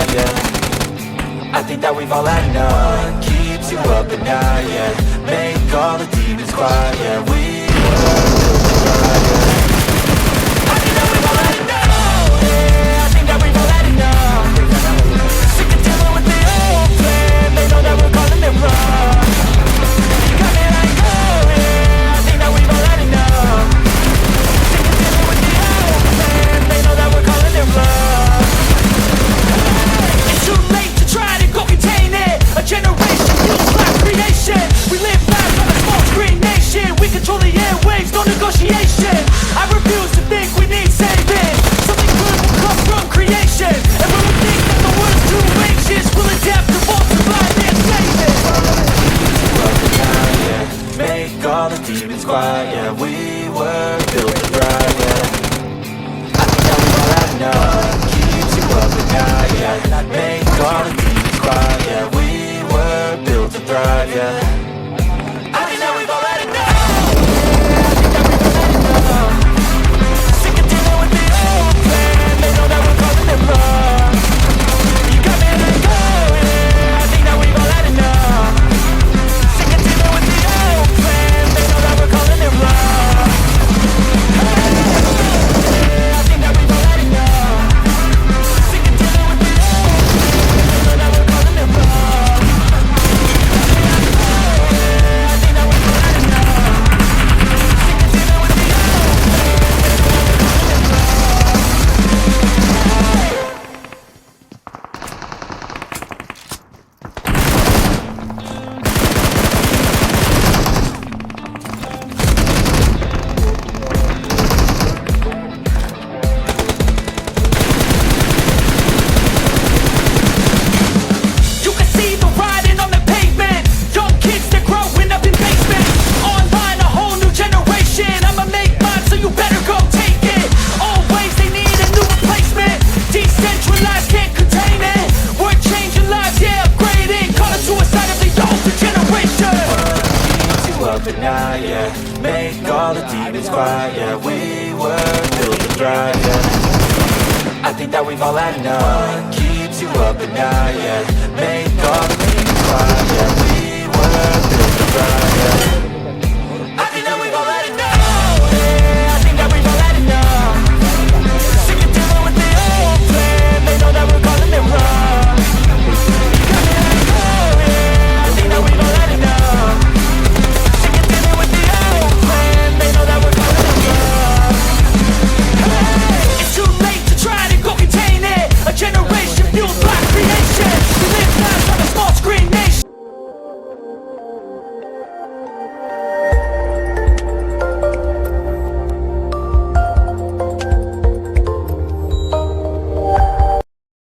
thrive, yeah. I think that we've all had enough. Keeps you up at night, yeah. Make all the demons quiet, yeah. We were built to thrive, yeah. I think that we've all had enough, yeah. I think that we've all had enough. Sick of dealing with the old plan. They know that we're calling them wrong. You got me like, oh yeah. I think that we've all had enough. Sick of dealing with the old plan. They know that we're calling them wrong. It's too late to try to go contain it. A generation feels like creation. We live lives on a small screen nation. We control the airwaves, no negotiation. I refuse to think we need saving. Something good will come from creation. And when we think that the world's too anxious, we'll adapt to multiply and save it. Make all the demons quiet, yeah. We were built to thrive, yeah. I think that we've all had enough. Keeps you up at night, yeah. Make all the demons quiet, yeah. We were built to thrive, yeah. I think that we've all had enough. Sick of dealing with the old plan. They know that we're calling them wrong. You got me like, oh yeah. I think that we've all had enough. Sick of dealing with the old plan. They know that we're calling them wrong. I think that we've all had enough. Sick of dealing with the old plan. They know that we're calling them wrong. I think that we've all had enough. Sick of dealing with the old You can see the writing on the pavement. Young kids, they're growing up in basements. Online, a whole new generation. I'ma make mine, so you better go take it. Always, they need a new replacement. Decentralized, can't contain it. We're changing lives, yeah, upgrading. Call it suicide of the older generation. Keeps you up at night, yeah. Make all the demons quiet, yeah. We were built to thrive, yeah. I think that we've all had enough. Keeps you up at night, yeah. Make all the demons quiet, yeah. We were built to thrive, yeah.